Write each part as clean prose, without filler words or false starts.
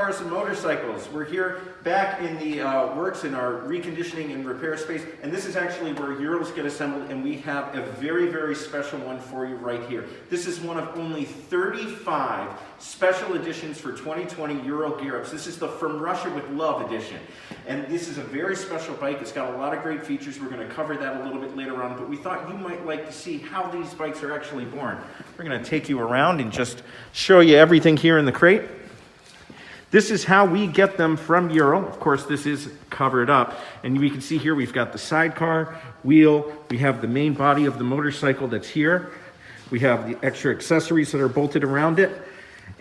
Cars and Motorcycles. We're here back in the works in our reconditioning and repair space, and this is actually where Urals get assembled, and we have a very, very special one for you right here. This is one of only 35 special editions for 2020 Ural gear-ups. This is the From Russia with Love edition, and this is a very special bike. It's got a lot of great features. We're going to cover that a little bit later on, but we thought you might like to see how these bikes are actually born. We're going to take you around and just show you everything here in the crate. This is how we get them from Ural. Of course, this is covered up. And we can see here we've got the sidecar, wheel, we have the main body of the motorcycle that's here. We have the extra accessories that are bolted around it.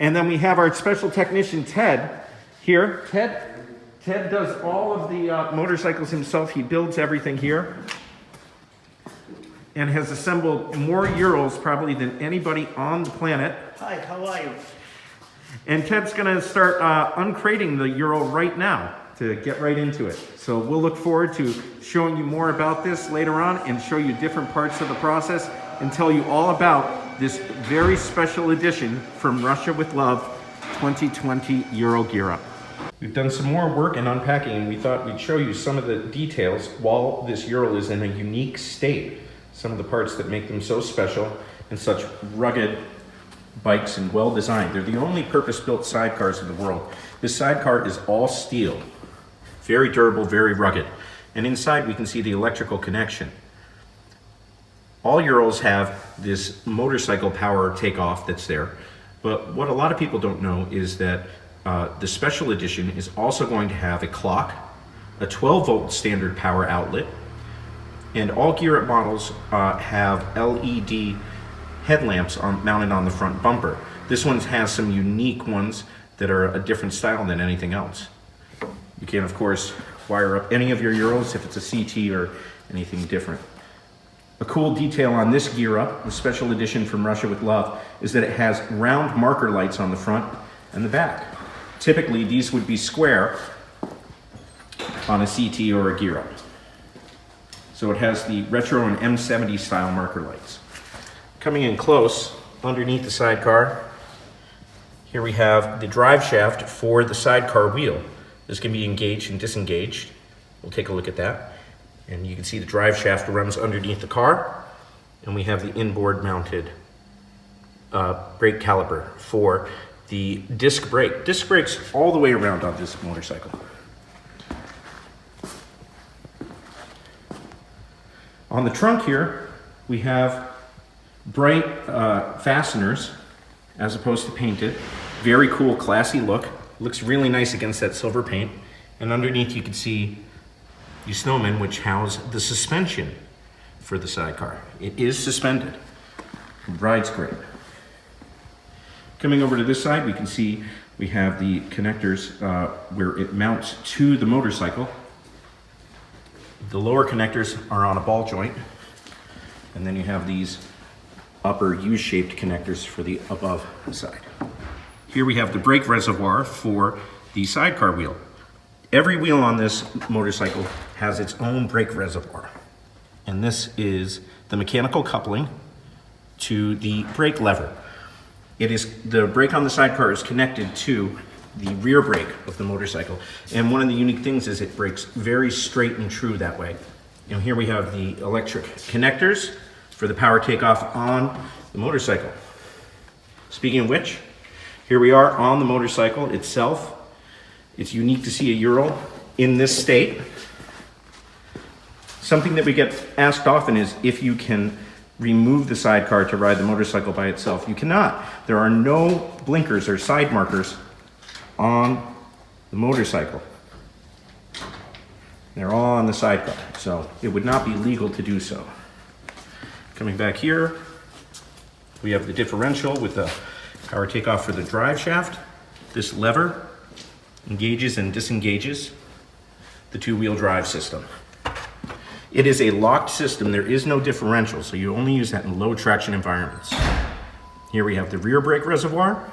And then we have our special technician, Ted, here. Ted does all of the motorcycles himself. He builds everything here and has assembled more Urals probably than anybody on the planet. Hi, how are you? And Ted's going to start uncrating the Ural right now to get right into it. So we'll look forward to showing you more about this later on and show you different parts of the process and tell you all about this very special edition From Russia with Love 2020 Ural Gear Up. We've done some more work and unpacking, and we thought we'd show you some of the details while this Ural is in a unique state. Some of the parts that make them so special and such rugged bikes and well designed. They're the only purpose-built sidecars in the world. This sidecar is all steel, very durable, very rugged. And inside we can see the electrical connection. All Urals have this motorcycle power takeoff that's there, but what a lot of people don't know is that the special edition is also going to have a clock, a 12-volt standard power outlet, and all gear up models have LED headlamps mounted on the front bumper. This one has some unique ones that are a different style than anything else. You can, of course, wire up any of your Urals if it's a CT or anything different. A cool detail on this gear up, the special edition From Russia with Love, is that it has round marker lights on the front and the back. Typically, these would be square on a CT or a gear up. So it has the retro and M70 style marker lights. Coming in close, underneath the sidecar, here we have the drive shaft for the sidecar wheel. This can be engaged and disengaged. We'll take a look at that. And you can see the drive shaft runs underneath the car. And we have the inboard mounted brake caliper for the disc brake. Disc brakes all the way around on this motorcycle. On the trunk here, we have bright fasteners as opposed to painted. Very cool, classy look. Looks really nice against that silver paint. And underneath you can see the snowmen, which house the suspension for the sidecar. It is suspended. It rides great. Coming over to this side, we can see we have the connectors where it mounts to the motorcycle. The lower connectors are on a ball joint. And then you have these upper U-shaped connectors for the above side. Here we have the brake reservoir for the sidecar wheel. Every wheel on this motorcycle has its own brake reservoir. And this is the mechanical coupling to the brake lever. The brake on the sidecar is connected to the rear brake of the motorcycle. And one of the unique things is it brakes very straight and true that way. And here we have the electric connectors for the power takeoff on the motorcycle. Speaking of which, here we are on the motorcycle itself. It's unique to see a Ural in this state. Something that we get asked often is if you can remove the sidecar to ride the motorcycle by itself. You cannot. There are no blinkers or side markers on the motorcycle. They're all on the sidecar, so it would not be legal to do so. Coming back here, we have the differential with the power takeoff for the drive shaft. This lever engages and disengages the two-wheel drive system. It is a locked system. There is no differential, so you only use that in low traction environments. Here we have the rear brake reservoir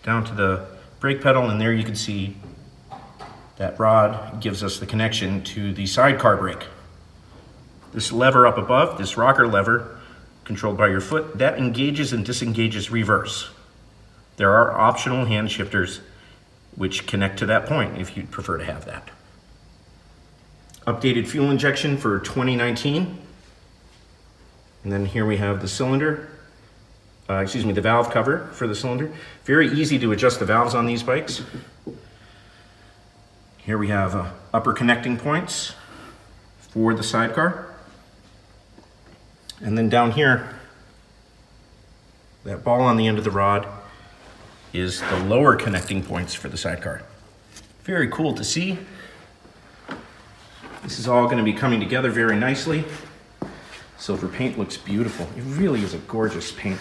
down to the brake pedal, and there you can see that rod gives us the connection to the sidecar brake. This lever up above, this rocker lever, controlled by your foot, that engages and disengages reverse. There are optional hand shifters which connect to that point if you'd prefer to have that. Updated fuel injection for 2019. And then here we have the cylinder, the valve cover for the cylinder. Very easy to adjust the valves on these bikes. Here we have upper connecting points for the sidecar. And then down here, that ball on the end of the rod is the lower connecting points for the sidecar. Very cool to see. This is all going to be coming together very nicely. Silver paint looks beautiful. It really is a gorgeous paint.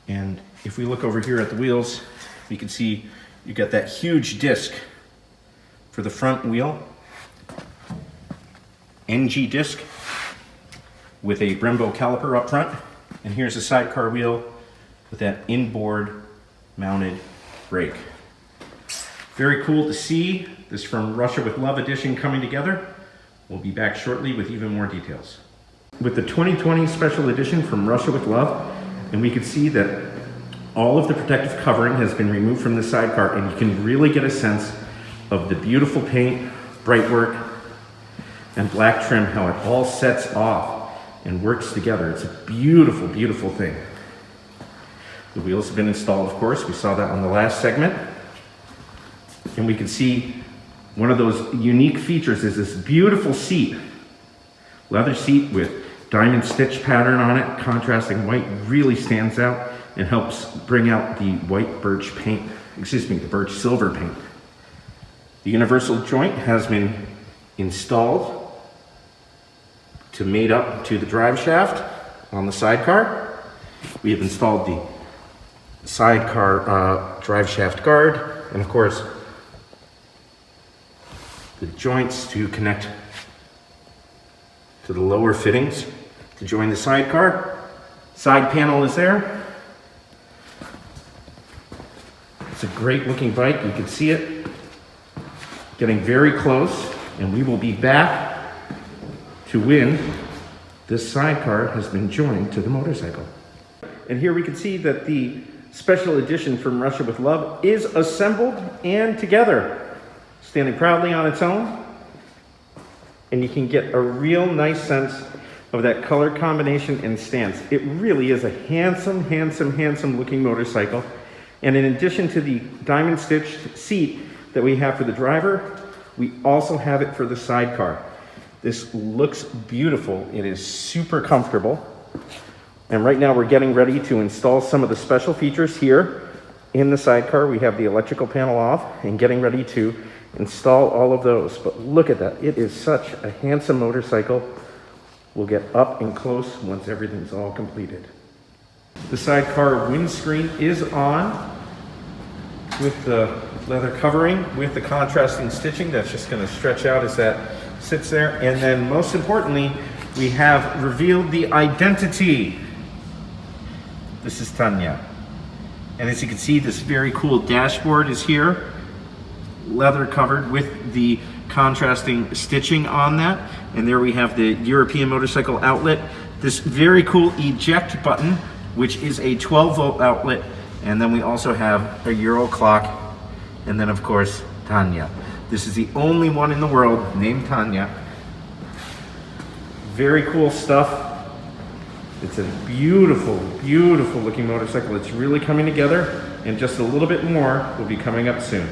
And if we look over here at the wheels, we can see you got that huge disc for the front wheel. NG disc with a Brembo caliper up front. And here's a sidecar wheel with that inboard mounted brake. Very cool to see this From Russia with Love edition coming together. We'll be back shortly with even more details. With the 2020 special edition From Russia with Love, and we can see that all of the protective covering has been removed from the sidecar, and you can really get a sense of the beautiful paint, bright work, and black trim, how it all sets off and works together. It's a beautiful, beautiful thing. The wheels have been installed, of course. We saw that on the last segment. And we can see one of those unique features is this beautiful seat. Leather seat with diamond stitch pattern on it, contrasting white, really stands out and helps bring out the white birch paint, the birch silver paint. The universal joint has been installed to mate up to the drive shaft on the sidecar. We have installed the sidecar drive shaft guard, and of course, the joints to connect to the lower fittings to join the sidecar. Side panel is there. It's a great looking bike. You can see it getting very close, and we will be back to when this sidecar has been joined to the motorcycle. And here we can see that the special edition From Russia with Love is assembled and together, standing proudly on its own. And you can get a real nice sense of that color combination and stance. It really is a handsome, handsome, handsome looking motorcycle. And in addition to the diamond stitched seat that we have for the driver, we also have it for the sidecar. This looks beautiful. It is super comfortable. And right now we're getting ready to install some of the special features here in the sidecar. We have the electrical panel off and getting ready to install all of those. But look at that. It is such a handsome motorcycle. We'll get up and close once everything's all completed. The sidecar windscreen is on with the leather covering with the contrasting stitching that's just going to stretch out as that sits there. And then most importantly, we have revealed the identity. This is Tanya. And as you can see, this very cool dashboard is here, leather covered with the contrasting stitching on that. And there we have the European motorcycle outlet. This very cool EJECT button, which is a 12-volt outlet. And then we also have a Ural clock. And then of course, Tanya. This is the only one in the world named Tanya. Very cool stuff. It's a beautiful, beautiful looking motorcycle. It's really coming together, and just a little bit more will be coming up soon.